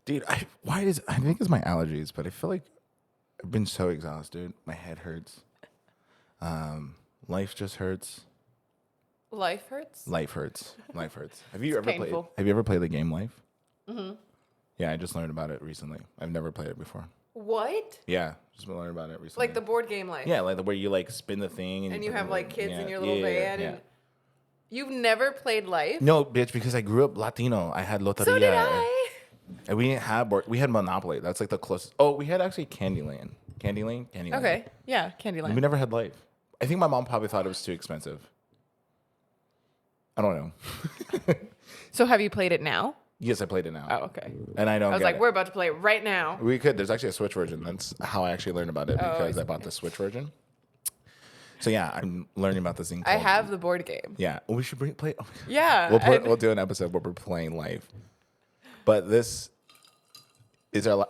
Dude, I think it's my allergies, but I feel like I've been so exhausted. My head hurts. Life just hurts. Life hurts? Life hurts. Life hurts. Have It's you ever painful. played the game Life? Mm-hmm. Yeah, I just learned about it recently. I've never played it before. What? Yeah, just been learning about it recently. Like the board game Life? Yeah, like where you like spin the thing And put you have it like kids yeah, in your little van. yeah. And you've never played Life? No, bitch, because I grew up Latino. I had Loteria. So did I. And we didn't have board. We had Monopoly. That's like the closest. Oh, we had actually Candyland. Candyland. Okay. Yeah, Candyland. We never had Life. I think my mom probably thought it was too expensive. I don't know. So have you played it now? Yes, I played it now. Oh, okay. And I don't I was get like, it. we're about to play it right now. We could. There's actually a Switch version. That's how I actually learned about it because I I bought the Switch version. So yeah, I'm learning about this thing. I called- have the board game. Yeah. Oh, we should play. Oh, Yeah. we'll do an episode where we're playing Life. But this is our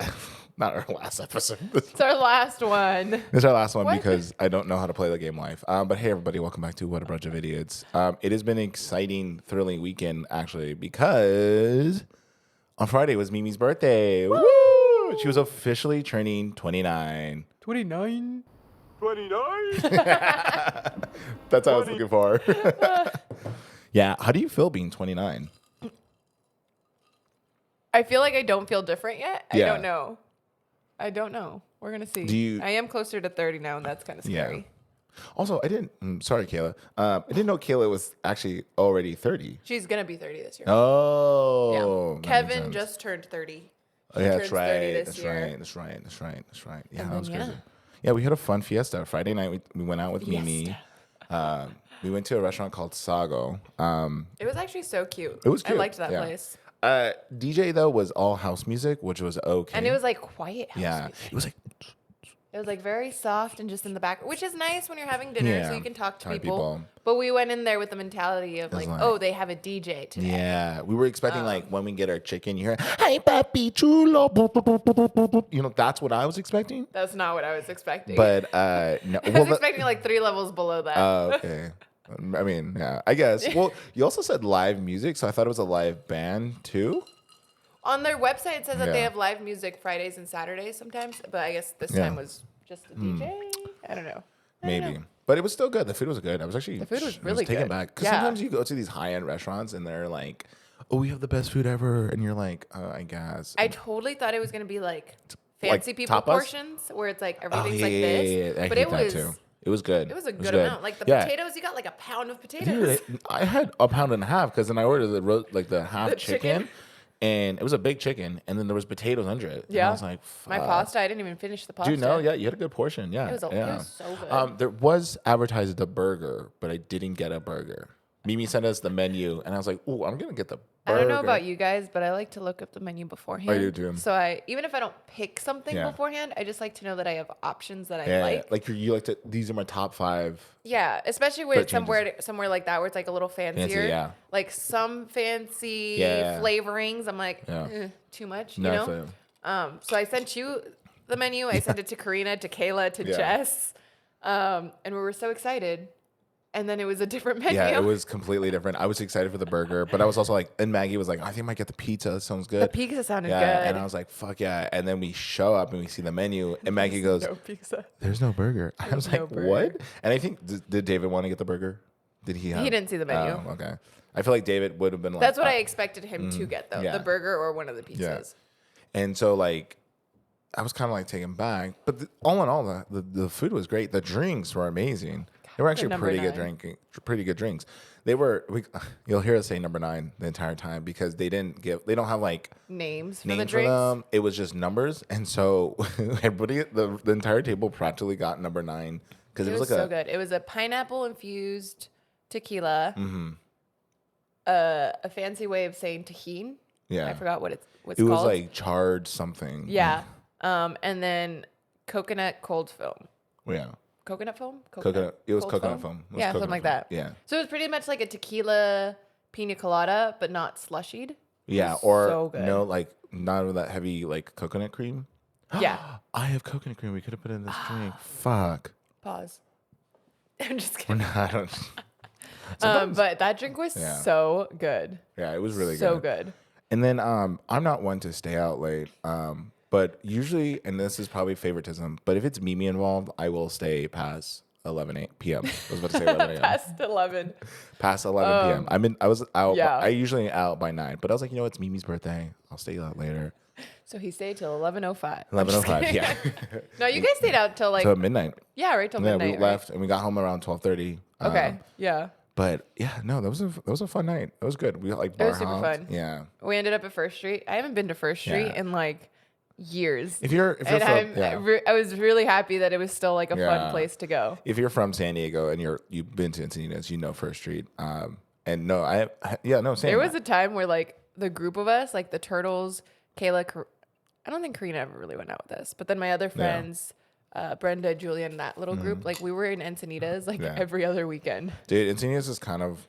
not our last episode. It's our last one. This is our last one What? because I don't know how to play the game Life. But hey, everybody, welcome back to What a Bunch of Idiots. It has been an exciting, thrilling weekend, actually, because on Friday was Mimi's birthday. Woo! She was officially turning 29. 29. 29? That's what I was looking for. Yeah, how do you feel being 29? I feel like I don't feel different yet. Yeah. I don't know. We're going to see. I am closer to 30 now, and that's kind of scary. Yeah. Also, sorry, Kayla. I didn't know Kayla was actually already 30. She's going to be 30 this year. Oh. Yeah. that makes Kevin sense. just turned 30. Oh, yeah, that's turns 30 right. this That's year. right. That's right. That's right. That's right. Yeah, And that was then, crazy. Yeah, we had a fun fiesta. Friday night, we went out with Mimi. Fiesta. We went to a restaurant called Sago. It was actually so cute. It was cute. I liked that Yeah. place. DJ, though, was all house music, which was okay. And it was like quiet house Yeah. music. It was like... It was like very soft and just in the back, which is nice when you're having dinner Yeah, so you can talk to talk to people. people. But we went in there with the mentality of like, like- oh, they have a DJ today. Yeah, we were expecting like when we get our chicken, you hear, "Hey, papi chulo," you know, that's what I was expecting. That's not what I was expecting. But no, I well, was expecting like 3 levels below that. okay. I mean, yeah, I guess. Well, you also said live music, so I thought it was a live band too. On their website, it says that they Yeah. have live music Fridays and Saturdays sometimes, but I guess this Yeah. time was just a DJ. I don't know. Maybe. But it was still good. The food was good. I was actually food was really taken good. back. Because Yeah. sometimes you go to these high-end restaurants and they're like, oh, we have the best food ever. And you're like, I guess. I totally thought it was going to be like fancy people tapas? portions where it's like everything's like yeah, this. I But hate it that was too. It was good. It was a good amount. Like the Yeah. potatoes, you got like a pound of potatoes. Dude, I had a pound and a half because then I ordered the half The chicken, chicken? and it was a big chicken, and then there was potatoes under it. And I Yeah. was like, My fuck. pasta, I didn't even finish the pasta. Dude, no, yeah, you had a good portion. Yeah, It was, yeah. it was so good. There was advertised a burger, but I didn't get a burger. Mimi sent us the menu, and I was like, "Ooh, I'm gonna get the burger." I don't know about you guys, but I like to look up the menu beforehand. I do too. So even if I don't pick something Yeah. beforehand, I just like to know that I have options that I Yeah, like. you like to. These are my top 5. Yeah, especially where But it's it somewhere like that where it's like a little fancier. yeah. Like some fancy Yeah. flavorings, I'm like, Yeah. too much, No, you I know? feel you. So I sent you the menu. I sent it to Karina, to Kayla, to Yeah. Jess. And we were so excited. And then it was a different menu. Yeah, it was completely different. I was excited for the burger, but I was also like, and Maggie was like, I think I might get the pizza. That sounds good. The pizza sounded yeah, good. and I was like, fuck yeah. And then we show up and we see the menu, and Maggie goes, No pizza. there's no burger. I was no like, burger. what? And I think, did David want to get the burger? Did he have? He didn't see the menu. Oh, okay. I feel like David would have been like, That's what I expected him to get, though. yeah. The burger or one of the Yeah. pizzas. And so, like, I was kind of like taken back. But all in all, the food was great. The drinks were amazing. They were actually number pretty good 9. pretty good drinks. They were. You'll hear us say number 9 the entire time because they don't have like Names for the names for drinks. them. It was just numbers, and so everybody, the entire table practically got number 9 because It it was was like so good. It was a pineapple infused tequila. Mm-hmm. A fancy way of saying tajin. Yeah, I forgot what's it called. was like charred something. Yeah. And then coconut cold foam. Yeah. Coconut foam? Coconut. It was cold coconut foam. It was Yeah, coconut something like foam. that. Yeah. So it was pretty much like a tequila pina colada, but not slushied. Yeah, was or so good. no, like not with that heavy like coconut cream. Yeah. I have coconut cream. We could have put in this drink. Fuck. Pause. I'm just We're kidding. not. But that drink was Yeah. so good. Yeah, it was really So good. good. And then I'm not one to stay out late. But usually, and this is probably favoritism, but if it's Mimi involved, I will stay past 11 p.m. I was about to say 11 a.m. Past 11. Past 11 p.m. I was out. Yeah. I usually out by 9, but I was like, you know, it's Mimi's birthday. I'll stay out later. So he stayed till 11:05. 11:05. Yeah. No, you guys stayed out till like till midnight. Yeah, right till midnight. Yeah, we left and we got home around 12:30. Okay. Yeah. But yeah, no, that was a fun night. It was good. We got like bar It was super hopped. fun. Yeah. We ended up at First Street. I haven't been to First Street in like years. If you're from, I was really happy that it was still like a fun place to go. If you're from San Diego and you've been to Encinitas, you know First Street. And no, same. There was a time where like the group of us, like the Turtles, Kayla, I don't think Karina ever really went out with us, but then my other friends, Brenda, Julian, that little group, like we were in Encinitas like every other weekend. Dude, Encinitas is kind of,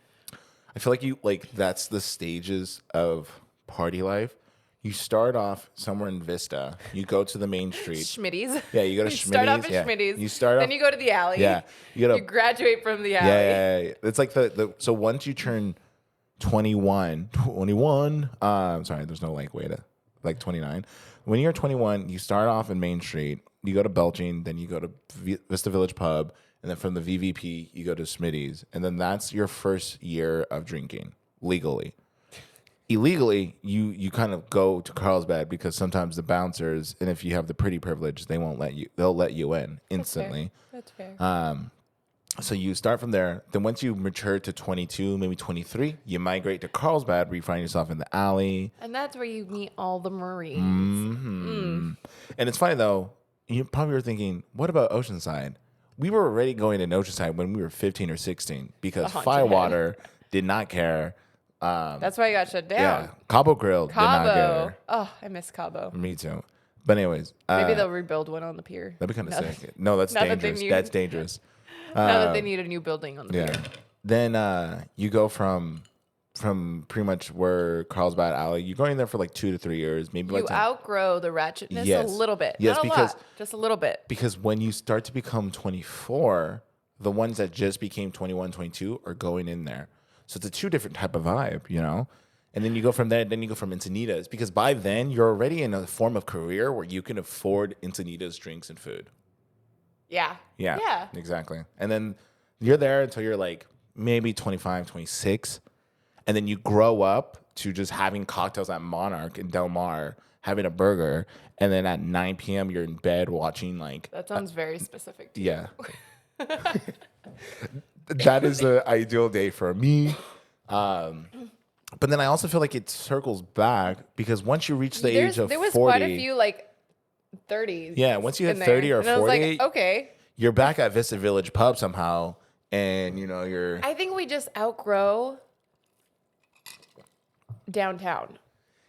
I feel like that's the stages of party life. You start off somewhere in Vista. You go to the main street. Schmitty's. Yeah, you go to Schmitty's. Start off at Schmitty's. You start off. Then you go to the alley. Yeah. You graduate from the alley. Yeah. It's like so once you turn 21, sorry, there's no like way to, like 29. When you're 21, you start off in Main Street. You go to Belching, then you go to Vista Village Pub, and then from the VVP, you go to Schmitty's. And then that's your first year of drinking legally. Illegally, you kind of go to Carlsbad because sometimes the bouncers, and if you have the pretty privilege, they'll let you in instantly. That's fair. So you start from there. Then once you mature to 22, maybe 23, you migrate to Carlsbad where you find yourself in the alley. And that's where you meet all the Marines. Mm-hmm. And it's funny though, you probably were thinking, what about Oceanside? We were already going to Oceanside when we were 15 or 16 because Firewater did not care. That's why I got shut down. Yeah, Cabo Grill did not care. Oh, I miss Cabo. Me too. But anyways. Maybe they'll rebuild one on the pier. That'd be kind of sick. No, that's dangerous. That's dangerous. Now that they need a new building on the pier. Then you go from pretty much where Carlsbad Alley, you're going there for like 2 to 3 years. Maybe you outgrow the ratchetness a little bit. Yes, not because a lot, just a little bit. Because when you start to become 24, the ones that just became 21, 22 are going in there. So it's a 2 different type of vibe, you know? And then you go from there, then you go from Encinitas. Because by then, you're already in a form of career where you can afford Encinitas drinks and food. Yeah. Yeah. Exactly. And then you're there until you're like maybe 25, 26. And then you grow up to just having cocktails at Monarch in Del Mar, having a burger. And then at 9 p.m., you're in bed watching like... That sounds very specific to you. That is the ideal day for me. But then I also feel like it circles back because once you reach the age of 40... There was quite a few like 30s. Yeah, once you hit 30 or 40... I was like, okay. You're back at Vista Village Pub somehow. And, you know, you're... I think we just outgrow downtown.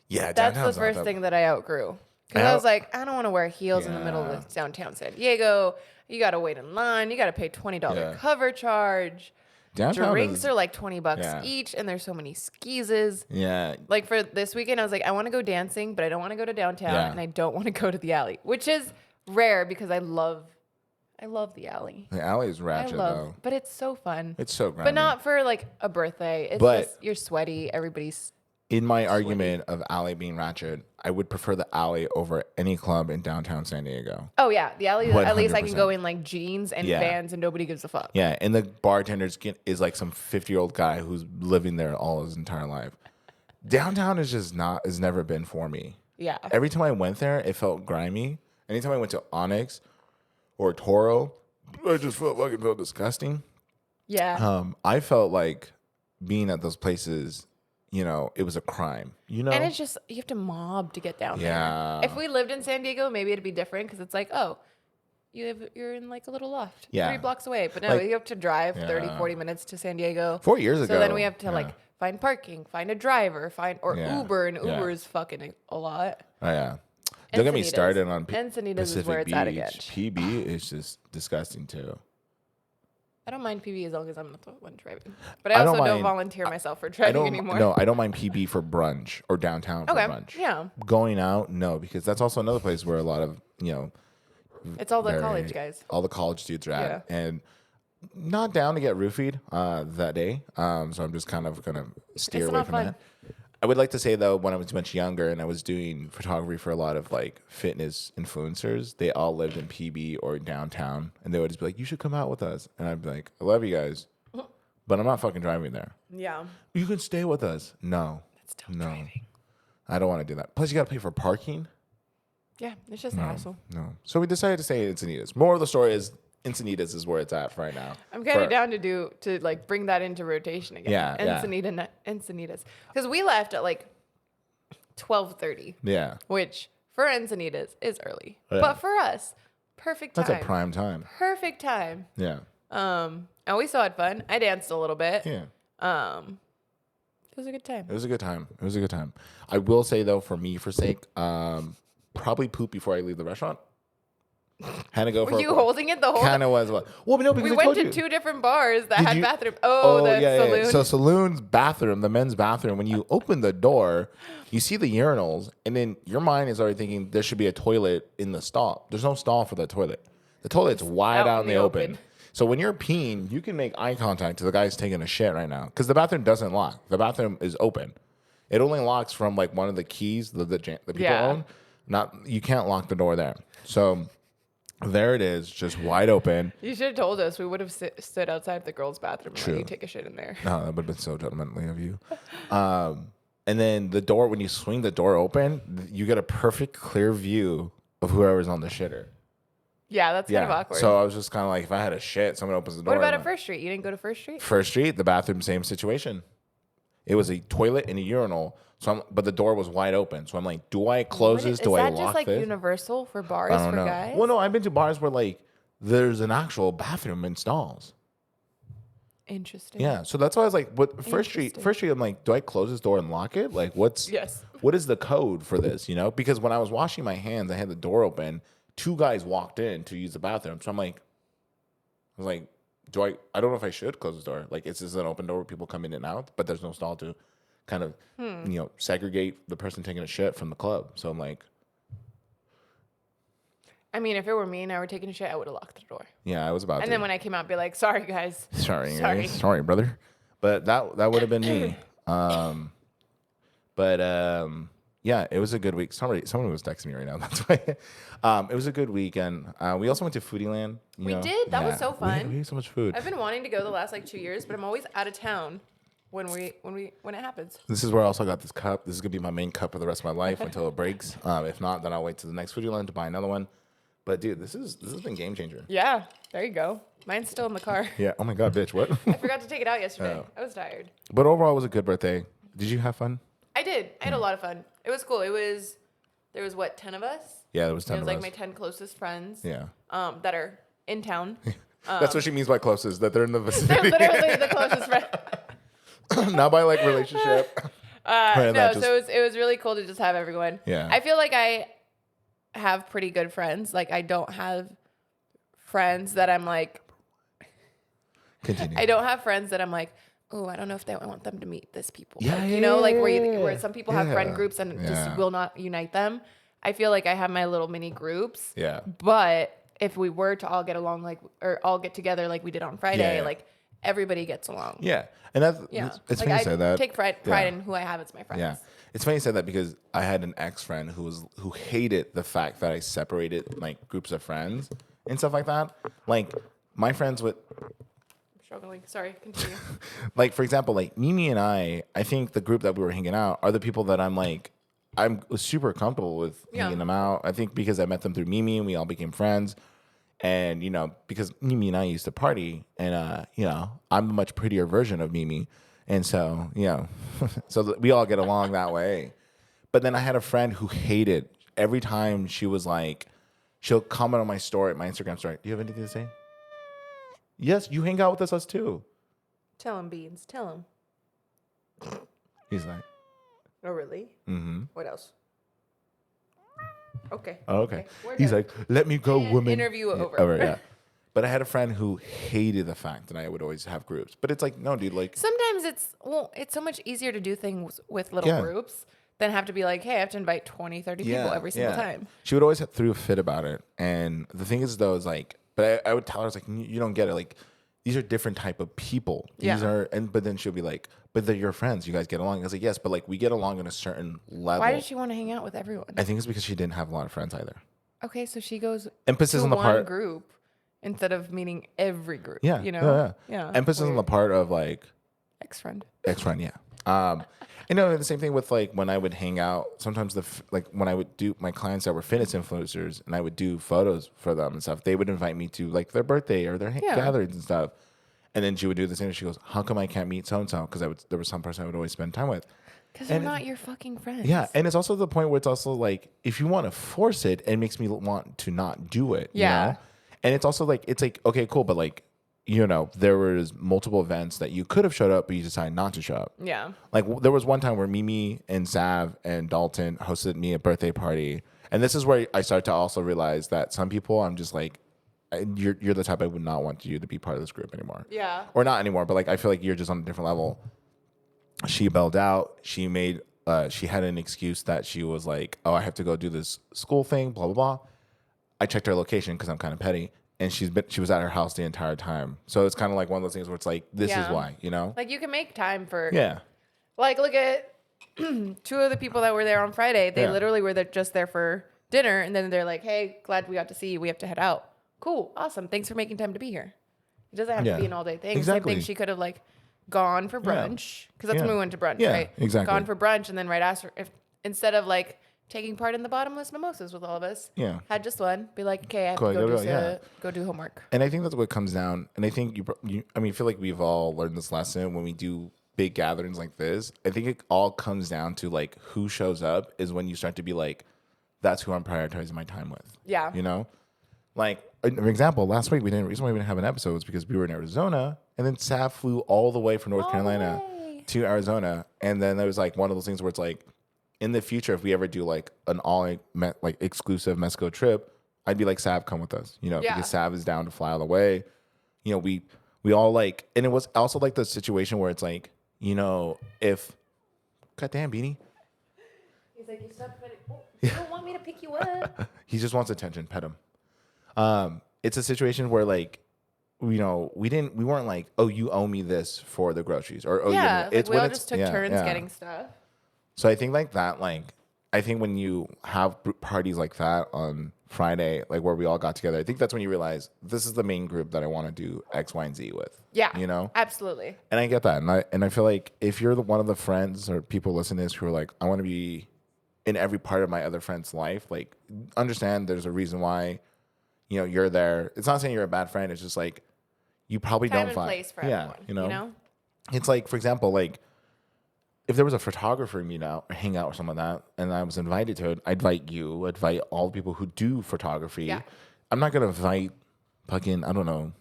Yeah, that's the first thing that I outgrew. Because I was like, I don't want to wear heels in the middle of downtown San Diego. You got to wait in line. You got to pay $20 cover charge. Downtown drinks are like $20 each, and there's so many skeezes. Yeah. Like for this weekend, I was like, I want to go dancing, but I don't want to go to downtown, and I don't want to go to the alley, which is rare because I love the alley. The alley is ratchet though. But it's so fun. It's so grimy. But not for like a birthday. It's just you're sweaty. Everybody's in my argument of alley being ratchet, I would prefer the alley over any club in downtown San Diego. Oh yeah, the alley. 100%. At least I can go in like jeans and Vans, and nobody gives a fuck. Yeah, and the bartender is like some 50-year-old guy who's living there all his entire life. Downtown is just not. Has never been for me. Yeah. Every time I went there, it felt grimy. Anytime I went to Onyx or Toro, I just felt disgusting. Yeah. I felt like being at those places. You know, it was a crime, you know? And it's just, you have to mob to get down there. If we lived in San Diego, maybe it'd be different because it's like, oh, you're in like a little loft 3 blocks away. But no, like, you have to drive 30, 40 minutes to San Diego. 4 years ago. So then we have to like find parking, find a driver, Uber, and Uber is fucking a lot. Oh, yeah. Don't get me started on Encinitas Pacific is where it's Beach. at again. PB is just disgusting too. I don't mind PB as long as I'm not the one driving. But I also don't volunteer myself for driving anymore. No, I don't mind PB for brunch or downtown for brunch. Yeah. Going out, no, because that's also another place where a lot of, you know. It's all the college guys. All the college dudes are at. And not down to get roofied that day. So I'm just kind of going to steer away from that. I would like to say though, when I was much younger and I was doing photography for a lot of like fitness influencers, they all lived in PB or downtown, and they would just be like, "You should come out with us," and I'd be like, "I love you guys, but I'm not fucking driving there." Yeah. You can stay with us. No, That's still driving. I don't want to do that. Plus, you got to pay for parking. Yeah, it's just a hassle. No. So we decided to stay in Encinitas. More of the story is Encinitas is where it's at right now. I'm kind of down to like bring that into rotation again. Yeah, Encinitas. Because we left at like 12:30. Yeah. Which for Encinitas is early. Yeah. But for us, perfect time. That's a prime time. Perfect time. Yeah. And we still had fun. I danced a little bit. Yeah. It was a good time. It was a good time. I will say though, for me, for sake, probably poop before I leave the restaurant. Had to go for. Were you holding it the whole? Kind of was. Well, but no, because we went to two different bars that had bathrooms. Saloon. Yeah. So saloon's bathroom, the men's bathroom. When you open the door, you see the urinals, and then your mind is already thinking there should be a toilet in the stall. There's no stall for the toilet. The toilet's wide out in the open. So when you're peeing, you can make eye contact to the guy's taking a shit right now because the bathroom doesn't lock. The bathroom is open. It only locks from like one of the keys the people own. You can't lock the door there. So there it is, just wide open. You should have told us. We would have stood outside the girls' bathroom and let you take a shit in there. No, that would have been so gentlemanly of you. And then the door, when you swing the door open, you get a perfect clear view of whoever's on the shitter. Yeah, that's kind of awkward. So I was just kind of like, if I had a shit, someone opens the door. What about at First Street? You didn't go to First Street? First Street, the bathroom, same situation. It was a toilet and a urinal, but the door was wide open. So I'm like, do I close this? Do I lock this? Is that just like universal for bars for guys? Well, no, I've been to bars where like there's an actual bathroom in stalls. Interesting. Yeah, so that's why I was like, what First Street, I'm like, do I close this door and lock it? Like, what is the code for this, you know? Because when I was washing my hands, I had the door open. Two guys walked in to use the bathroom. So I'm like, I don't know if I should close the door. Like, it's just an open door where people come in and out, but there's no stall to kind of, segregate the person taking a shit from the club. So I'm like, I mean, if it were me and I were taking a shit, I would have locked the door. Yeah, I was about to. And then when I came out, I'd be like, sorry, guys. Sorry, brother. But that would have been me. Yeah, it was a good week. Someone was texting me right now. That's why. It was a good weekend. We also went to Foodie Land. We did. That was so fun. We ate so much food. I've been wanting to go the last 2 years, but I'm always out of town when it happens. This is where I also got this cup. This is gonna be my main cup for the rest of my life until it breaks. If not, then I'll wait to the next Foodie Land to buy another one. But dude, this has been game changer. Yeah, there you go. Mine's still in the car. Yeah. Oh my god, bitch. What? I forgot to take it out yesterday. I was tired. But overall, it was a good birthday. Did you have fun? I did. I had a lot of fun. It was cool. There was 10 of us? Yeah, there was 10 of us. It was like my 10 closest friends. Yeah. That are in town. That's what she means by closest, that they're in the vicinity. They're literally the closest friend. Not by like relationship. So it was really cool to just have everyone. Yeah. I feel like I have pretty good friends. Like I don't have friends that I'm like. Continue. I don't have friends that I'm like, oh, I don't know if I want them to meet this people. Yeah, like, where some people have friend groups and it just will not unite them. I feel like I have my little mini groups. Yeah. But if we were to all get along or all get together like we did on Friday, like everybody gets along. Yeah. And that's it's funny you say that. I take pride in who I have as my friends. Yeah. It's funny you say that because I had an ex-friend who hated the fact that I separated like groups of friends and stuff like that. Like my friends with struggling. Sorry, continue. Like for example, like Mimi and I think the group that we were hanging out are the people that I'm super comfortable with hanging them out. I think because I met them through Mimi and we all became friends. And, because Mimi and I used to party and, I'm a much prettier version of Mimi. And so, so we all get along that way. But then I had a friend who hated every time she was like, she'll comment on my Instagram story. Do you have anything to say? Yes, you hang out with us too. Tell him, Beans. Tell him. He's like. Oh, really? Mm-hmm. What else? Okay. Oh, okay. He's like, let me go, woman. Interview over. Yeah. But I had a friend who hated the fact that I would always have groups. But it's like, no, dude, like. Sometimes it's so much easier to do things with little groups than have to be like, hey, I have to invite 20, 30 people every single time. She would always throw a fit about it. And the thing is, though, is like, but I would tell her, I was like, you don't get it. Like, these are different type of people. Yeah. But then she'll be like, but they're your friends. You guys get along. I was like, yes, but like we get along on a certain level. Why did she want to hang out with everyone? I think it's because she didn't have a lot of friends either. Okay, so she goes emphasis to on the one part group instead of meeting every group. Yeah, you know, yeah. Emphasis on the part of like ex-friend, yeah. You know, the same thing with like when I would hang out. Sometimes like when I would do my clients that were fitness influencers, and I would do photos for them and stuff. They would invite me to like their birthday or their gatherings and stuff. And then she would do the same. And she goes, "How come I can't meet so and so?" Because there was some person I would always spend time with. Because they're not your fucking friends. Yeah, and it's also the point where it's also like if you want to force it, it makes me want to not do it. Yeah. You know? And it's also like okay, cool, but like you know, there was multiple events that you could have showed up, but you decided not to show up. Yeah. Like there was one time where Mimi and Sav and Dalton hosted me a birthday party, and this is where I start to also realize that some people I'm just like, you're the type I would not want you to be part of this group anymore. Yeah. Or not anymore, but like I feel like you're just on a different level. She bailed out. She had an excuse that she was like, oh, I have to go do this school thing, blah, blah, blah. I checked her location because I'm kind of petty. And she was at her house the entire time. So it's kind of like one of those things where it's like, this is why, you know? Like you can make time for. Yeah. Like look at two of the people that were there on Friday. They literally were just there for dinner. And then they're like, hey, glad we got to see you. We have to head out. Cool. Awesome. Thanks for making time to be here. It doesn't have to be an all day thing. Exactly. Same thing. She could have like gone for brunch because that's when we went to brunch, right? Exactly. Gone for brunch and then right after, instead of like taking part in the bottomless mimosas with all of us, had just one. Be like, okay, I have to go do homework. And I think that's what comes down. And I think I feel like we've all learned this lesson when we do big gatherings like this. I think it all comes down to like who shows up is when you start to be like, that's who I'm prioritizing my time with. Yeah. You know, like for example, last week the reason why we didn't have an episode was because we were in Arizona, and then Sav flew all the way from North Carolina to Arizona, and then there was like one of those things where it's like, in the future, if we ever do like an like exclusive Mexico trip, I'd be like, Sav, come with us, you know, because Sav is down to fly all the way. You know, we all like, and it was also like the situation where it's like, you know, if, goddamn Beanie. He's like, you don't want me to pick you up. He just wants attention. Pet him. It's a situation where like, you know, we weren't like, oh, you owe me this for the groceries, or oh, it's we all just took turns getting stuff. So I think like that, like I think when you have parties like that on Friday, like where we all got together, I think that's when you realize this is the main group that I want to do X, Y, and Z with. Yeah, you know, absolutely. And I get that, and I feel like if you're one of the friends or people listening to this who are like, I want to be in every part of my other friend's life, like understand there's a reason why, you know, you're there. It's not saying you're a bad friend. It's just like you probably time don't find place for everyone, you know? It's like, for example, like if there was a photographer meet out or hang out or something like that, and I was invited to it, I'd invite all the people who do photography. Yeah. I'm not gonna invite fucking, I don't know,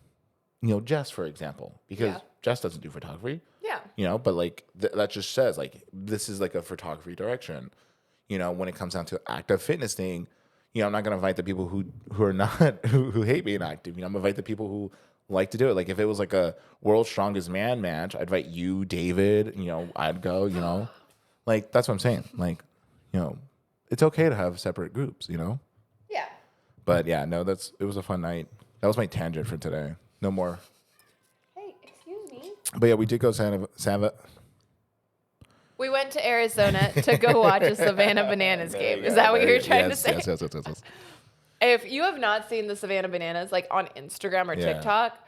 you know, Jess, for example, because Jess doesn't do photography. Yeah. You know, but like that just says like this is like a photography direction. You know, when it comes down to active fitness thing, you know, I'm not gonna invite the people who are not who hate being active. You know, I'm gonna invite the people who like to do it. Like if it was like a world's strongest man match, I'd invite you, David, you know, I'd go, you know, like that's what I'm saying. Like, you know, it's okay to have separate groups, you know? Yeah. But yeah, no, it was a fun night. That was my tangent for today. No more. Hey, excuse me. But yeah, we did go Savannah. We went to Arizona to go watch a Savannah Bananas game. Is that what you're trying to say? Yes. If you have not seen the Savannah Bananas, like on Instagram or TikTok,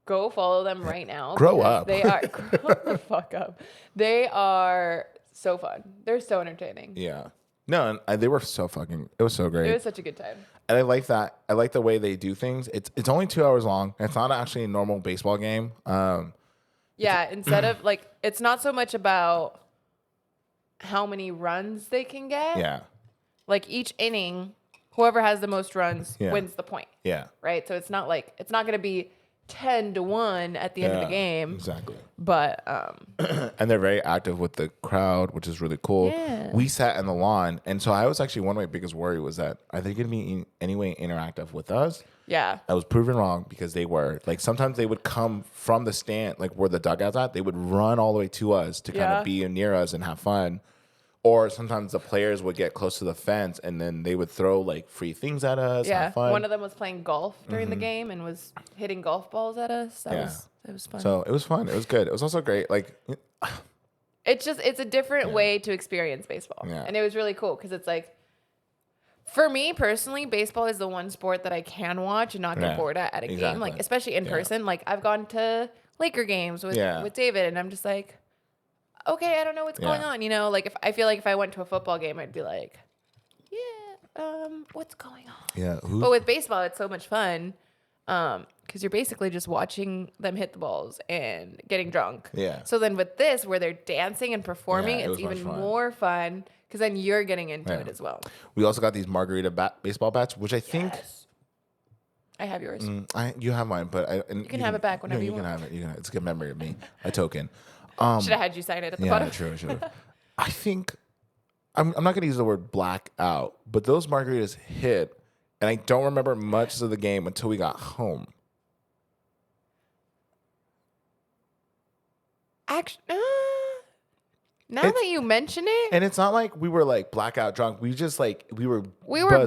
go follow them right now. Grow up. They are, grow the fuck up. They are so fun. They're so entertaining. Yeah. No, and they were so it was so great. It was such a good time. And I like that. I like the way they do things. It's only 2 hours long. It's not actually a normal baseball game. Yeah, instead of like, it's not so much about how many runs they can get. Yeah. Like each inning, whoever has the most runs wins the point. Yeah. Right? So it's not going to be 10-1 at the end of the game. Exactly. But and they're very active with the crowd, which is really cool. Yeah. We sat in the lawn, and so I was actually, one of my biggest worry was that are they going to be in any way interactive with us? Yeah. I was proven wrong because they were. Like sometimes they would come from the stand, like where the dugout's at, they would run all the way to us to kind of be near us and have fun. Or sometimes the players would get close to the fence and then they would throw like free things at us. Yeah. Have fun. One of them was playing golf during the game and was hitting golf balls at us. That It was fun. So it was fun. It was good. It was also great. Like, it's a different way to experience baseball. Yeah. And it was really cool because it's like, for me personally, baseball is the one sport that I can watch and not get bored at a game. Like, especially in person. Like, I've gone to Laker games with David, and I'm just like, okay, I don't know what's going on. You know, like, if I feel like if I went to a football game, I'd be like, what's going on? Yeah. But with baseball, it's so much fun because you're basically just watching them hit the balls and getting drunk. Yeah. So then with this, where they're dancing and performing, it's even more fun because then you're getting into it as well. We also got these margarita baseball bats, which I think... I have yours. You have mine, but you can have it back whenever you want. You can have it. It's a good memory of me. A token. Should have had you sign it at the bottom. Yeah, true. Should have. I think... I'm not going to use the word blackout, but those margaritas hit, and I don't remember much of the game until we got home. Actually, now that you mention it, and it's not like we were like blackout drunk. We just like we were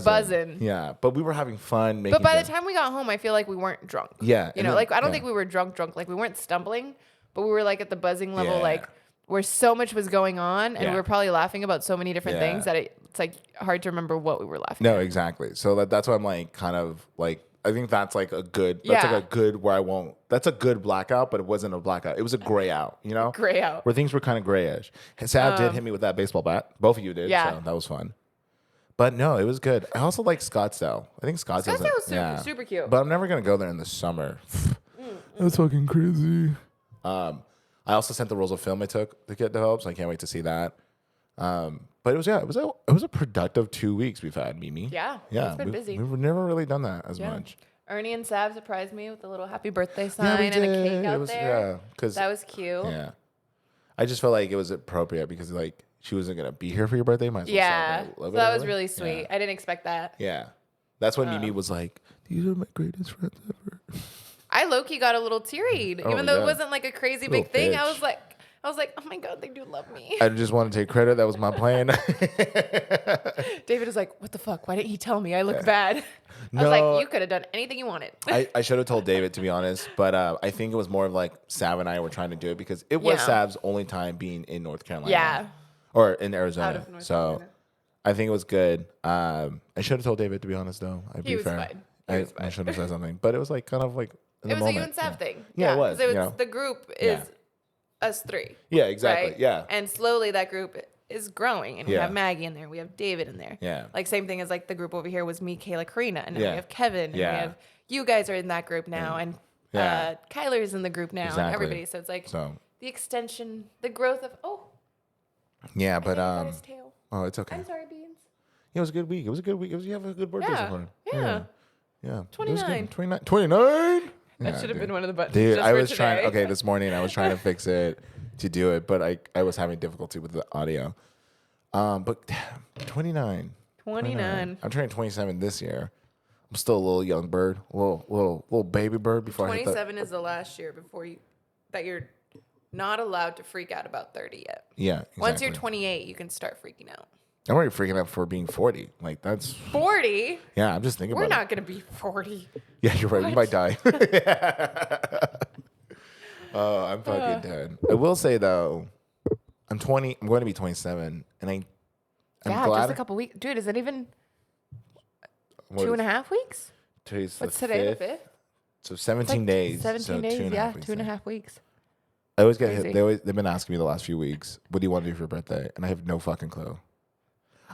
buzzing. Yeah, but we were having fun. But by the time we got home, I feel like we weren't drunk. Yeah, you know, like I don't think we were drunk. Like we weren't stumbling, but we were like at the buzzing level, like where so much was going on, and we were probably laughing about so many different things that it's like hard to remember what we were laughing. No, exactly. So that's why I'm like kind of like. I think that's like a good. That's like a good where I won't. That's a good blackout, but it wasn't a blackout. It was a gray out. You know, gray out where things were kind of grayish. And Sav did hit me with that baseball bat. Both of you did. Yeah, so that was fun. But no, it was good. I also like Scottsdale. I think Scottsdale was super cute. But I'm never gonna go there in the summer. That's fucking crazy. I also sent the rolls of film I took to get developed, so I can't wait to see that. But it was a productive 2 weeks we've had, Mimi. Yeah. It's been busy. We've never really done that as much. Ernie and Sav surprised me with a little happy birthday sign and a cake out there. Yeah, that was cute. Yeah. I just felt like it was appropriate because like she wasn't gonna be here for your birthday. Might as well celebrate a little bit that was really sweet. I didn't expect that. Yeah. That's when Mimi was like, "These are my greatest friends ever." I low-key got a little teary-eyed, even though it wasn't like a crazy big thing. I was like, oh my God, they do love me. I just want to take credit. That was my plan. David is like, what the fuck? Why didn't he tell me? I look bad. I was like, you could have done anything you wanted. I should have told David, to be honest, but I think it was more of like Sav and I were trying to do it because it was Sav's only time being in North Carolina. Yeah. Or in Arizona. Out of North Carolina. I think it was good. I should have told David, to be honest, though. He was fine. I should have said something. But it was like kind of like in the moment. It was a you and Sav thing. Yeah, it was. The group is us three. Yeah, exactly. Right? Yeah. And slowly that group is growing. And we have Maggie in there. We have David in there. Yeah. Like same thing as like the group over here was me, Kayla, Karina. And then we have Kevin. And we have you guys are in that group now. And Kyler's in the group now. And everybody. So it's like the extension, the growth of yeah, but oh, it's okay. I'm sorry, Beans. Yeah, it was a good week. You have a good birthday so far. Yeah. 29. 29? That should have been one of the buttons. Dude, I was trying. Okay, this morning I was trying to fix it to do it, but I was having difficulty with the audio. But 29. 29. I'm turning 27 this year. I'm still a little young bird, little baby bird. Before 27 is the last year before you're not allowed to freak out about 30 yet. Yeah. Exactly. Once you're 28, you can start freaking out. I'm already freaking out for being 40. Like that's 40. Yeah, I'm just thinking. We're not gonna be 40. Yeah, you're right. We might die. Oh, I'm fucking dead. I will say though, I'm 20. I'm going to be 27, and I'm glad. Just a couple weeks, dude. Is it even 2.5 weeks? What's today? The 5th. So 17 days. 17 days. Yeah, 2.5 weeks. I always get hit. They've been asking me the last few weeks, "What do you want to do for your birthday?" And I have no fucking clue.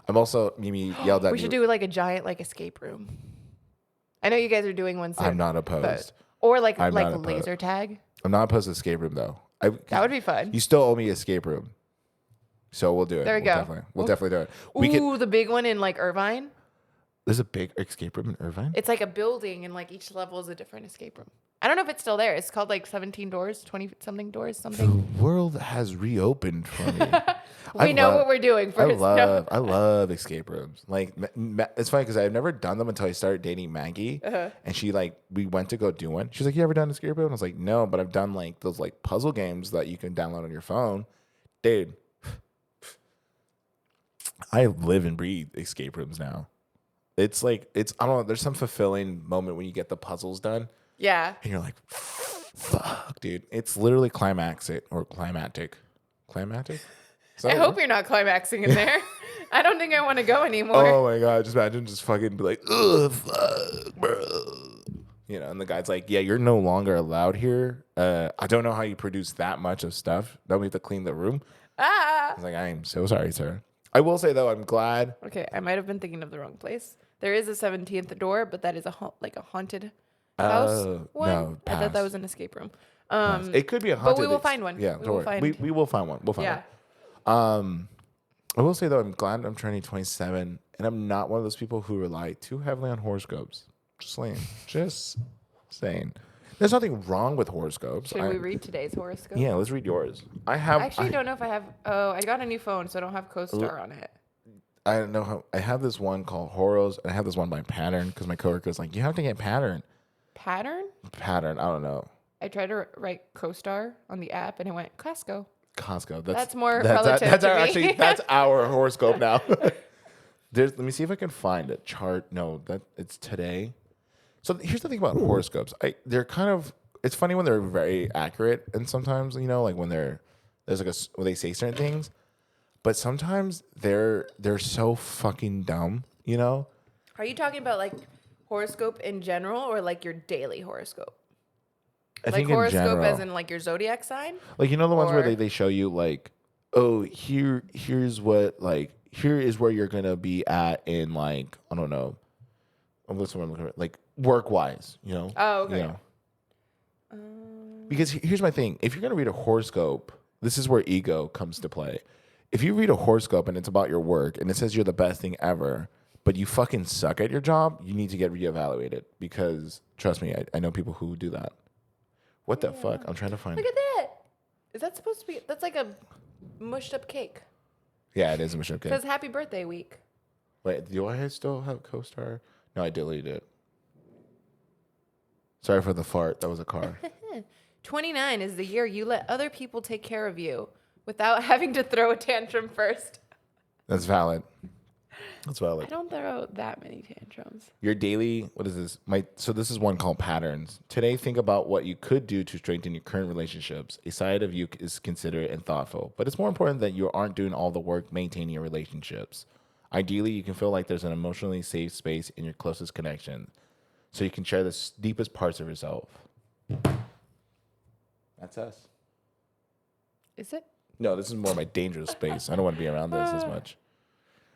I'm also Mimi yelled at me. We should do like a giant like escape room. I know you guys are doing one soon. I'm not opposed. Or like laser tag. I'm not opposed to escape room though. That would be fun. You still owe me escape room, so we'll do it. There we go. We'll definitely do it. The big one in like Irvine. There's a big escape room in Irvine. It's like a building, and like each level is a different escape room. I don't know if it's still there. It's called like 17 doors, 20 something doors, something. The world has reopened for me. We know what we're doing first. I love escape rooms. Like it's funny because I've never done them until I started dating Maggie, and we went to go do one. She's like, "You ever done an escape room?" And I was like, "No," but I've done like those like puzzle games that you can download on your phone, dude. I live and breathe escape rooms now. It's like I don't know. There's some fulfilling moment when you get the puzzles done. Yeah. And you're like, Fuck, dude. It's literally climaxic or climatic. Climatic? I hope you're not climaxing in there. I don't think I want to go anymore. Oh my God. Just imagine just fucking be like, ugh, fuck, bro. You know, and the guy's like, yeah, you're no longer allowed here. I don't know how you produce that much of stuff. Then we have to clean the room. I was like, I am so sorry, sir. I will say, though, I'm glad. Okay, I might have been thinking of the wrong place. There is a 17th door, but that is a haunted house one. No, I thought that pass. was an escape room. It could be a haunted. But we will find one. Yeah, don't worry. We will find one. We'll find one. I will say, though, I'm glad I'm turning 27, and I'm not one of those people who rely too heavily on horoscopes. Just saying. There's nothing wrong with horoscopes. Should we read today's horoscope? Yeah, let's read yours. I actually don't know if I have. Oh, I got a new phone, so I don't have CoStar on it. I don't know how. I have this one called Horos, and I have this one by Pattern because my coworker's like, you have to get Pattern. Pattern? Pattern. I don't know. I tried to write CoStar on the app, and it went Costco. Costco. That's more relative to me. Actually, that's our horoscope now. Let me see if I can find a chart. No, it's today. So here's the thing about horoscopes. They're kind of. It's funny when they're very accurate, and sometimes like when when they say certain things, but sometimes they're so fucking dumb. Are you talking about like horoscope in general, or like your daily horoscope? I think horoscope in general, as in like your zodiac sign? Like the ones where they show you like, oh, here's what here is where you're gonna be at in like, I don't know. That's what I'm looking at. Like work wise, Oh, okay. Because here's my thing. If you're gonna read a horoscope, this is where ego comes to play. If you read a horoscope and it's about your work and it says you're the best thing ever, but you fucking suck at your job, you need to get reevaluated. Because trust me, I know people who do that. What the fuck? I'm trying to find. Look at that. Is that supposed to be? That's like a mushed up cake. Yeah, it is a mushed up cake. It says happy birthday week. Wait, do I still have CoStar? No, I deleted it. Sorry for the fart. That was a car. 29 is the year you let other people take care of you without having to throw a tantrum first. That's valid. That's valid. I don't throw that many tantrums. Your daily, what is this? So this is one called Patterns. Today, think about what you could do to strengthen your current relationships. A side of you is considerate and thoughtful, but it's more important that you aren't doing all the work maintaining your relationships. Ideally, you can feel like there's an emotionally safe space in your closest connection, so you can share the deepest parts of yourself. That's us. Is it? No, this is more my dangerous space. I don't want to be around this as much.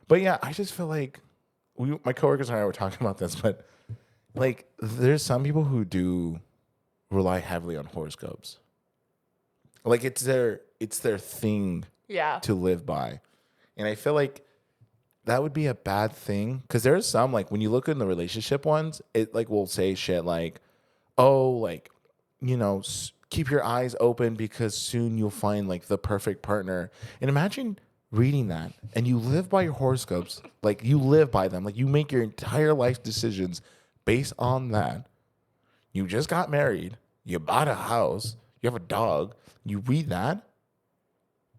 But yeah, I just feel like my coworkers and I were talking about this, but like there's some people who do rely heavily on horoscopes. Like it's their thing to live by. And I feel like that would be a bad thing because there's some like when you look in the relationship ones, it like will say shit like, oh, like, keep your eyes open because soon you'll find like the perfect partner. And imagine reading that and you live by your horoscopes, like you live by them, like you make your entire life decisions based on that. You just got married, you bought a house, you have a dog, you read that.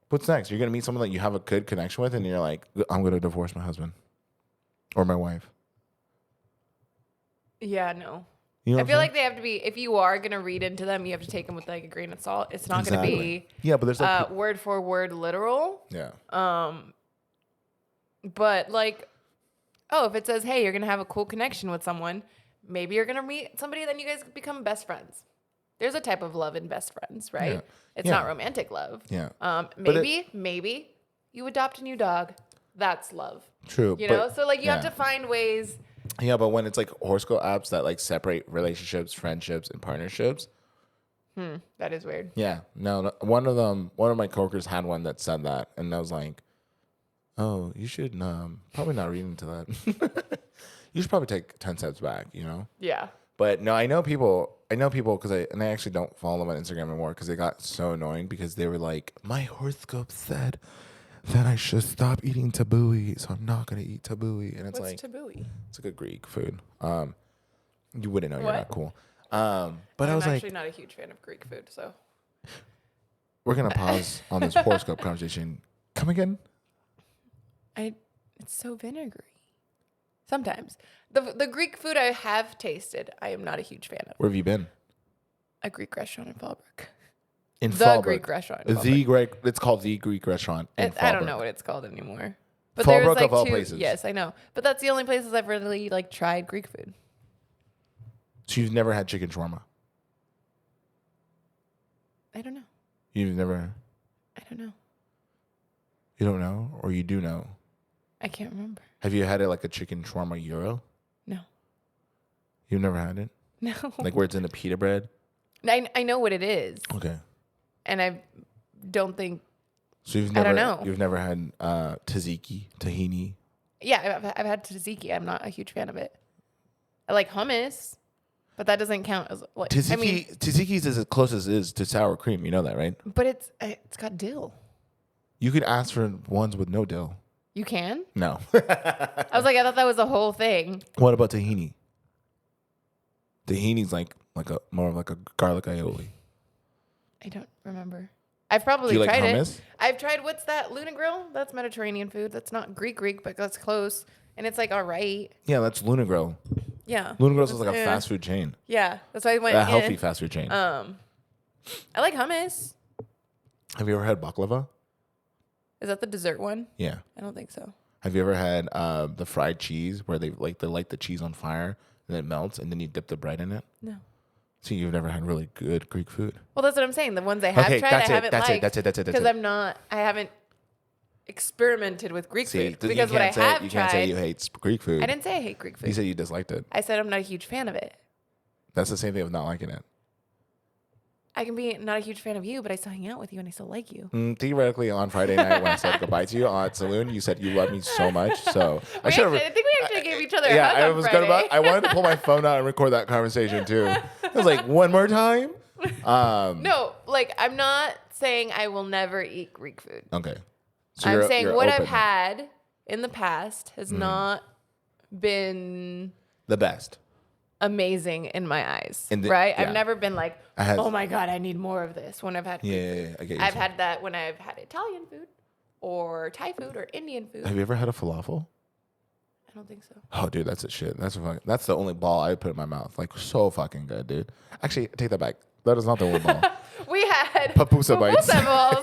What's next? You're gonna meet someone that you have a good connection with and you're like, I'm gonna divorce my husband or my wife. Yeah, no. I feel like they have to be, if you are going to read into them, you have to take them with like a grain of salt. It's not going to be but there's like word for word literal. Yeah. But like, if it says, hey, you're going to have a cool connection with someone, maybe you're going to meet somebody, then you guys become best friends. There's a type of love in best friends, right? Yeah. It's not romantic love. Yeah. Maybe you adopt a new dog. That's love. True. So like you have to find ways. Yeah, but when it's like horoscope apps that like separate relationships, friendships, and partnerships. That is weird. Yeah. No, one of my coworkers had one that said that. And I was like, oh, you should probably not read into that. You should probably take 10 steps back, Yeah. But no, I know people because I actually don't follow them on Instagram anymore because they got so annoying because they were like, my horoscope said that I should stop eating tabbouleh, so I'm not gonna eat tabbouleh. And it's What's tabbouleh? It's like a Greek food. You wouldn't know. You're not cool. But I'm I was actually not a huge fan of Greek food, so we're gonna pause on this horoscope conversation. Come again? It's so vinegary. Sometimes the Greek food I have tasted, I am not a huge fan of. Where have you been? A Greek restaurant in Fallbrook. In The Fallbrook. Greek restaurant. In Fallbrook. It's called the Greek restaurant in Fallbrook. I don't know what it's called anymore. But Fallbrook there's like of all 2. places. Yes, I know. But that's the only places I've really like tried Greek food. So you've never had chicken shawarma? I don't know. You've never? I don't know. You don't know, or you do know? I can't remember. Have you had it like a chicken shawarma gyro? No. You've never had it? No. Like where it's in the pita bread? I know what it is. Okay. And I don't think. So you've never? I don't know. You've never had tzatziki, tahini? Yeah, I've had tzatziki. I'm not a huge fan of it. I like hummus, but that doesn't count as like. Tzatziki is as close as it is to sour cream. You know that, right? But it's got dill. You could ask for ones with no dill. You can? No. I was like, I thought that was the whole thing. What about tahini? Tahini's like a more of like a garlic aioli. I don't remember. I've probably Do you tried like hummus? it. I've tried what's that? Luna Grill? That's Mediterranean food. That's not Greek, but that's close. And it's like all right. Yeah, that's Luna Grill. Yeah. Luna Grill is like a fast food chain. Yeah, that's why I went. A healthy fast food chain. I like hummus. Have you ever had baklava? Is that the dessert one? Yeah. I don't think so. Have you ever had the fried cheese where they light the cheese on fire and it melts and then you dip the bread in it? No. So you've never had really good Greek food? Well, that's what I'm saying. The ones I have tried, I haven't liked. That's it. Because I haven't experimented with Greek food. Because what I have tried. You can't say you hate Greek food. I didn't say I hate Greek food. You said you disliked it. I said I'm not a huge fan of it. That's the same thing with not liking it. I can be not a huge fan of you, but I still hang out with you and I still like you. Theoretically, on Friday night when I said goodbye to you at Saloon, you said you love me so much. So I think we actually gave each other a hug I on was Friday. I wanted to pull my phone out and record that conversation too. I was like, one more time. No, like I'm not saying I will never eat Greek food. Okay. So I'm saying what I've had in the past has not been the best. Amazing in my eyes, right? Yeah. I've never been like, oh my God, I need more of this when I've had food. Yeah, I get you. I've had that when I've had Italian food or Thai food or Indian food. Have you ever had a falafel? I don't think so. Oh, dude, that's a shit. That's the only ball I put in my mouth. Like, so fucking good, dude. Actually, take that back. That is not the only ball. We had papusa bites. balls.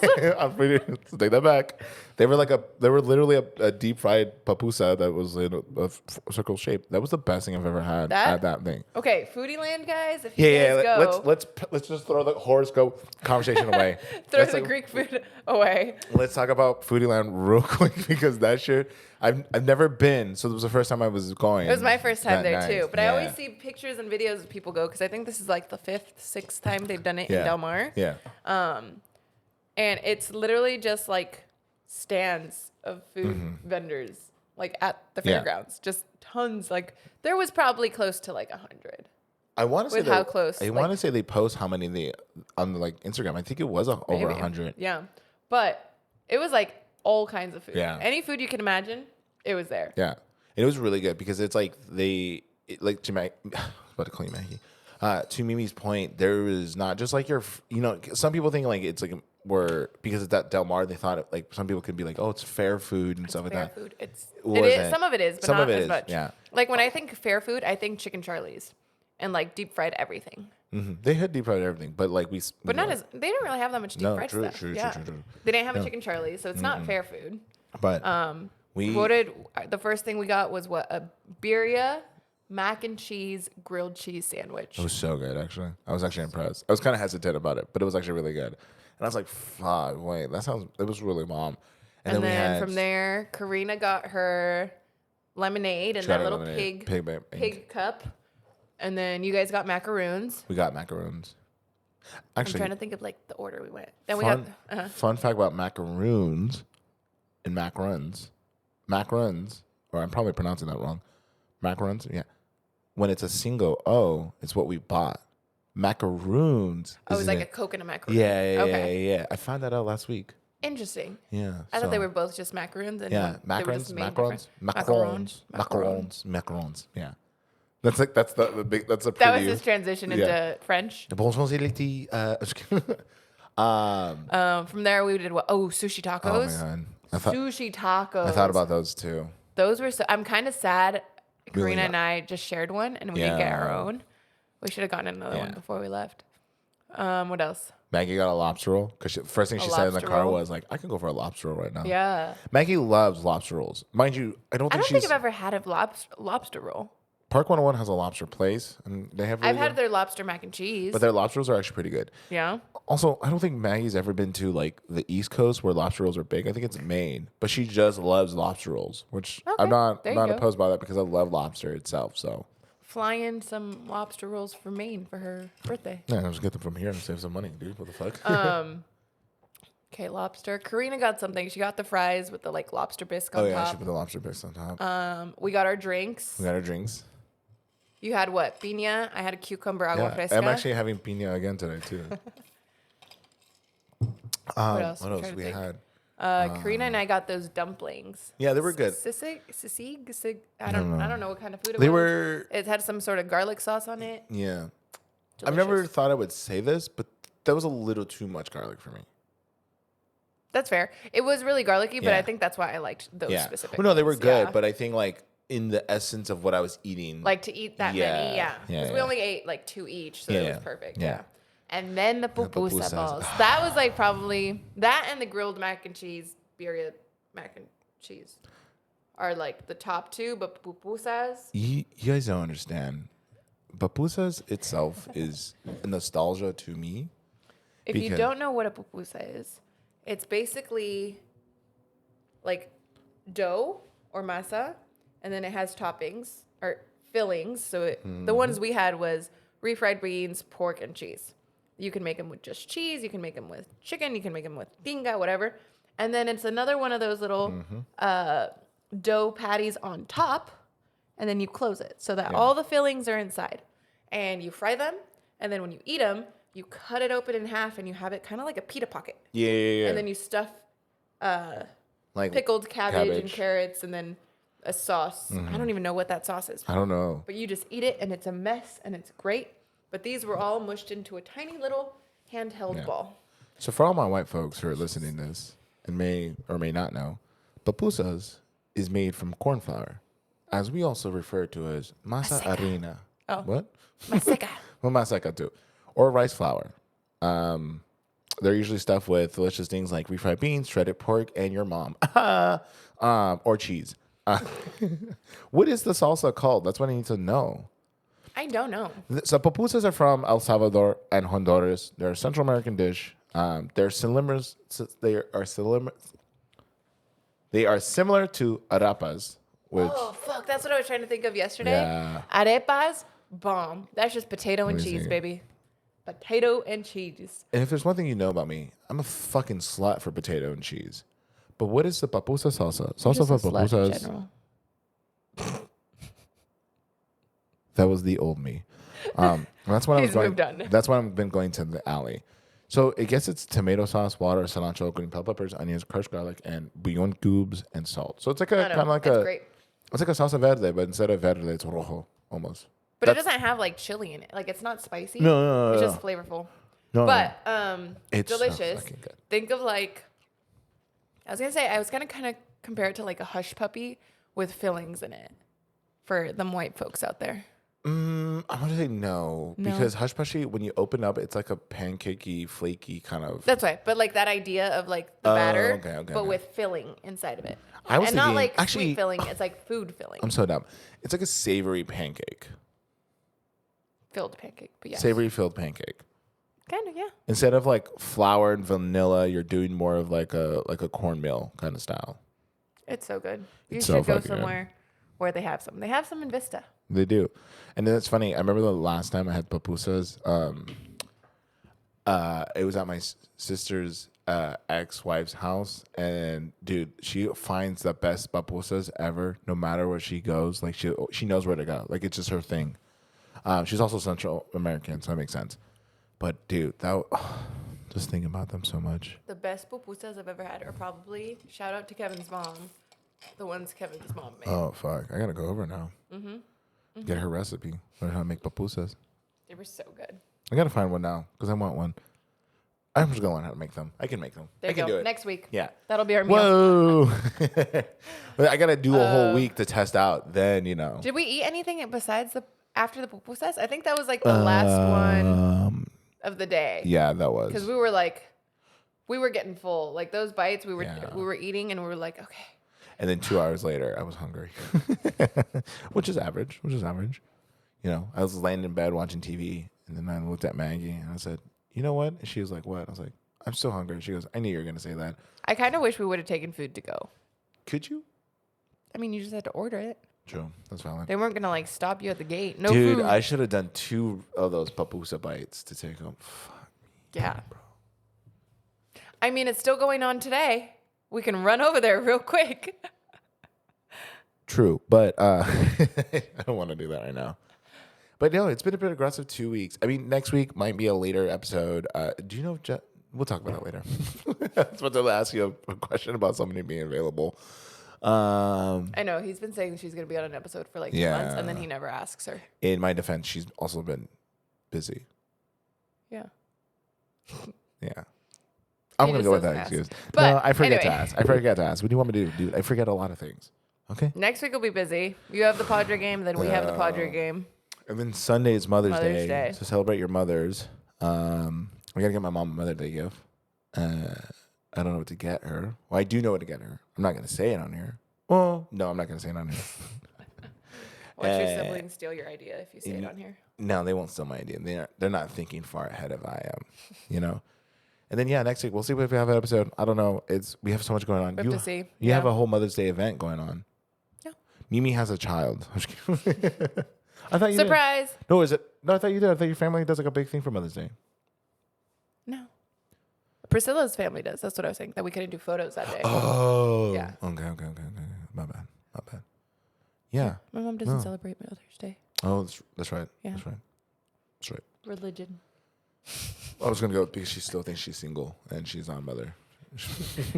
Take that back. They were literally a deep fried papusa that was in a circle shape. That was the best thing I've ever had at that thing. Okay, Foodie Land guys. If you guys go, let's just throw the horoscope conversation away. Throw the Greek food away. Let's talk about Foodie Land real quick because that shit. I've never been, so it was the first time I was going. It was my first time there too, but yeah. I always see pictures and videos of people go because I think this is like the 5th, 6th time they've done it in Del Mar. Yeah. And it's literally just like stands of food vendors, like at the fairgrounds, just tons. Like there was probably close to like 100. I want to say how close. I want to say they post how many on like Instagram. I think it was over 100. Yeah, but it was like all kinds of food. Yeah. Any food you can imagine, it was there. Yeah. And it was really good because it's like like to my, about to call you Maggie. To Mimi's point, there is not just like some people think like it's like because it's at Del Mar, they thought like some people could be like, oh, it's fair food and stuff like that. Food. It is. Some of it is, but not as much. Yeah. Like when I think fair food, I think chicken Charlie's and like deep fried everything. Mm-hmm. They had deep fried everything, but like they don't really have that much deep fried stuff. True. They didn't have a chicken Charlie's, so it's not fair food. But the first thing we got was a birria mac and cheese grilled cheese sandwich. It was so good, actually. I was actually impressed. I was kind of hesitant about it, but it was actually really good. And I was like, fuck, wait, it was really bomb. And then from there, Karina got her lemonade and that little pig cup. And then you guys got macaroons. We got macaroons. Actually, I'm trying to think of like the order we went. Then fun fact about macaroons and macarons, or I'm probably pronouncing that wrong. Macarons, yeah. When it's a single O, it's what we bought. Macaroons. Oh, it was like a coconut macaroon. Yeah. I found that out last week. Interesting. Yeah. I thought they were both just macaroons. And macarons. Yeah. That's the big. That's a pretty. That was his transition into French. From there we did what? Oh, sushi tacos. Oh my god. Sushi tacos. I thought about those too. Those were I'm kind of sad. Karina and I just shared one and we didn't get our own. We should have gotten another one before we left. What else? Maggie got a lobster roll because first thing she said in the car roll? was like, "I can go for a lobster roll right now." Yeah. Maggie loves lobster rolls, mind you. I don't think I've ever had a lobster roll. Park 101 has a lobster place, and they have. Really I've had their lobster mac and cheese, but their lobster rolls are actually pretty good. Yeah. Also, I don't think Maggie's ever been to like the East Coast where lobster rolls are big. I think it's Maine, but she just loves lobster rolls, which I'm not opposed by that because I love lobster itself. So fly in some lobster rolls for Maine for her birthday. yeah, I'll just get them from here and save some money, dude. What the fuck? Okay, lobster. Karina got something. She got the fries with the like lobster bisque on top. Oh yeah, she put the lobster bisque on top. We got our drinks. You had what? Piña. I had a cucumber agua fresca. I'm actually having piña again today too. What else we had? Karina and I got those dumplings. Yeah, they were good. Sisig. I don't know what kind of food it was. They were. It had some sort of garlic sauce on it. Yeah. Delicious. I've never thought I would say this, but that was a little too much garlic for me. That's fair. It was really garlicky, but I think that's why I liked those specific. Well, no, they were ones. good, but I think like in the essence of what I was eating, like to eat that many, because we only ate like 2 each, so it was perfect. Yeah. And then the pupusa balls. That was like probably that and the grilled mac and cheese, birria mac and cheese, are like the top 2. But pupusas, you guys don't understand. Pupusas itself is a nostalgia to me. If you don't know what a pupusa is, it's basically like dough or masa, and then it has toppings or fillings. So the ones we had was refried beans, pork, and cheese. You can make them with just cheese. You can make them with chicken. You can make them with tinga, whatever. And then it's another one of those little dough patties on top, and then you close it so that all the fillings are inside. And you fry them, and then when you eat them, you cut it open in half, and you have it kind of like a pita pocket. Yeah. And then you stuff like pickled cabbage and carrots, and then a sauce. I don't even know what that sauce is. I don't know. But you just eat it, and it's a mess, and it's great. But these were all mushed into a tiny little handheld ball. So for all my white folks who are listening to this and may or may not know, pupusas is made from corn flour, as we also refer to as masa harina. Oh. What? Maseca. Well, maseca too. Or rice flour. They're usually stuffed with delicious things like refried beans, shredded pork, and your mom. Or cheese. What is the salsa called? That's what I need to know. I don't know. So pupusas are from El Salvador and Honduras. They're a Central American dish. They're similar. They are similar to arepas. Which, fuck! That's what I was trying to think of yesterday. Yeah. Arepas, bomb. That's just potato and cheese, baby. Potato and cheese. And if there's one thing you know about me, I'm a fucking slut for potato and cheese. But what is the papusa salsa? Salsa for pupusas. That was the old me. That's when I was going. That's when I've been going to the alley. So it gets its tomato sauce, water, cilantro, green bell peppers, onions, crushed garlic, and bouillon cubes and salt. So it's like a kind of like great. It's like a salsa verde, but instead of verde, it's rojo almost. But it doesn't have like chili in it. Like it's not spicy. No. It's just flavorful. No. But it's delicious. So fucking good. Think of like I was gonna kind of compare it to like a hush puppy with fillings in it for them white folks out there. I'm gonna say no, because hush puppy, when you open up, it's like a pancakey, flaky kind of. That's right, but like that idea of like the batter, but with filling inside of it, I was and thinking, not like actually, sweet filling. It's like food filling. I'm so dumb. It's like a savory pancake. Filled pancake, but yeah, savory filled pancake. Kind of, yeah. Instead of like flour and vanilla, you're doing more of like a cornmeal kind of style. It's so good. You should go somewhere where they have some. They have some in Vista. They do. And then it's funny. I remember the last time I had pupusas. It was at my sister's ex-wife's house. And, dude, she finds the best pupusas ever no matter where she goes. Like, she knows where to go. Like, it's just her thing. She's also Central American, so that makes sense. But, dude, just thinking about them so much. The best pupusas I've ever had are probably, shout out to Kevin's mom, the ones Kevin's mom made. Oh, fuck. I got to go over now. Get her recipe. Learn how to make pupusas. They were so good. I got to find one now because I want one. I'm just going to learn how to make them. I can make them. There you go. Do it. Next week. Yeah. That'll be our meal. Whoa. I got to do a whole week to test out. Then, Did we eat anything besides after the pupusas? I think that was like the last one of the day. Yeah, that was. Because we were getting full. Like those bites, we were eating, and we were like, okay. And then 2 hours later, I was hungry, which is average. You know, I was laying in bed watching TV, and then I looked at Maggie, and I said, you know what? And she was like, what? I was like, I'm still hungry. She goes, I knew you were going to say that. I kind of wish we would have taken food to go. Could you? I mean, you just had to order it. True. That's valid. They weren't going to like stop you at the gate. No Dude, food. I should have done 2 of those papusa bites to take home. Fuck. Yeah. Bro. I mean, it's still going on today. We can run over there real quick. True. But I don't want to do that right now. But no, it's been a bit aggressive 2 weeks. I mean, next week might be a later episode. Do you know if we'll talk about it later. I was about to ask you a question about somebody being available. I know. He's been saying she's going to be on an episode for like 2 months, and then he never asks her. In my defense, she's also been busy. Yeah. Yeah. I'm going to go with that excuse. But no, I forget to ask. What do you want me to do? I forget a lot of things. Okay. Next week will be busy. You have the Padre game, then we have the Padre game. And then Sunday is Mother's Day. So celebrate your mothers. I got to get my mom a Mother's Day gift. I don't know what to get her. Well, I do know what to get her. I'm not going to say it on here. Well, no, I'm not going to say it on here. Watch your siblings steal your idea if you say it on here. No, they won't steal my idea. They're not thinking far ahead of I am, you know? And then, next week, we'll see if we have an episode. I don't know. We have so much going on. We have to see. You have a whole Mother's Day event going on. Yeah. Mimi has a child. I thought you Surprise. Did. No, is it? No, I thought you did. I thought your family does like a big thing for Mother's Day. No. Priscilla's family does. That's what I was saying. That we couldn't do photos that day. Oh. Yeah. Okay. My bad. Yeah. My mom doesn't celebrate Mother's Day. Oh, that's right. Yeah. That's right. Religion. I was going to go because she still thinks she's single and she's not a mother.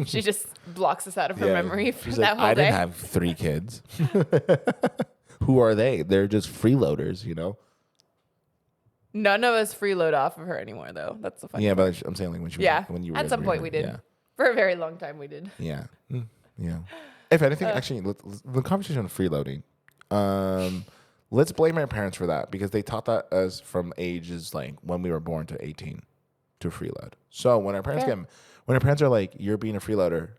She just blocks us out of her memory for that whole I day. didn't have 3 kids. Who are they? They're just freeloaders, you know? None of us freeload off of her anymore, though. That's the funny part. But I'm saying like when you were at some point we did. Yeah. For a very long time we did. Yeah. Yeah. If anything, actually, the conversation on freeloading, let's blame our parents for that because they taught that us from ages like when we were born to 18 to freeload. So when our parents are like, you're being a freeloader,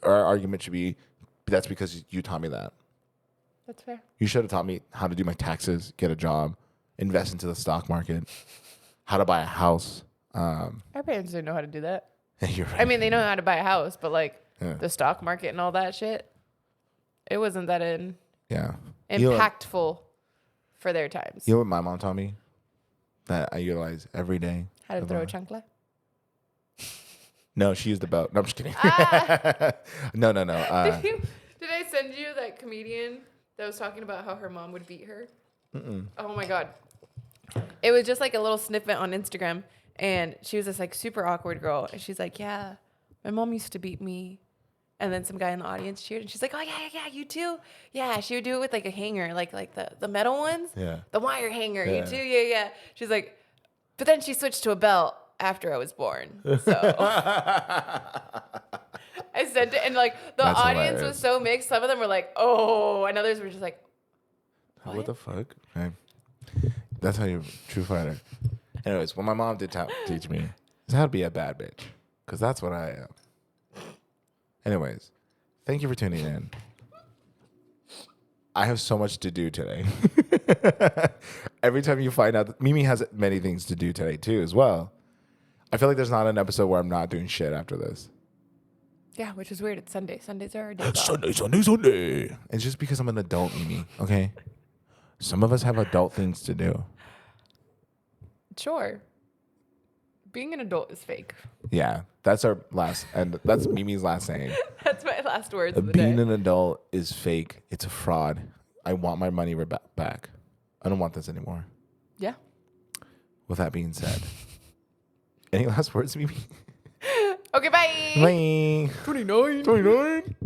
our argument should be, that's because you taught me that. That's fair. You should have taught me how to do my taxes, get a job, invest into the stock market, how to buy a house. Our parents didn't know how to do that. You're right. I mean, they know how to buy a house, but like the stock market and all that shit, it wasn't that impactful for their times. You know what my mom taught me that I utilize every day? How to throw a chancla? No, she used the belt. No, I'm just kidding. No. Did I send you that comedian that was talking about how her mom would beat her? Mm-mm. Oh my God. It was just like a little snippet on Instagram. And she was this like super awkward girl. And she's like, yeah, my mom used to beat me. And then some guy in the audience cheered. And she's like, oh, yeah, you too? Yeah, she would do it with like a hanger, like the metal ones. Yeah. The wire hanger. Yeah. You too? Yeah. She's like, but then she switched to a belt after I was born. So I sent it. And like the That's audience hilarious. was so mixed. Some of them were like, oh. And others were just like, what the fuck? Okay. That's how you're a true fighter. Anyways, what my mom did teach me is how to be a bad bitch. Because that's what I am. Anyways, thank you for tuning in. I have so much to do today. Every time you find out, Mimi has many things to do today too as well. I feel like there's not an episode where I'm not doing shit after this. Yeah, which is weird. It's Sunday. Sundays are our day. Sunday. It's just because I'm an adult, Mimi. Okay? Some of us have adult things to do. Sure. Being an adult is fake. Yeah, that's our last, and that's Mimi's last saying. That's my last words of the Being day. an adult is fake. It's a fraud. I want my money back. I don't want this anymore. Yeah. With that being said, any last words, Mimi? Okay, bye. Bye. 29. 29.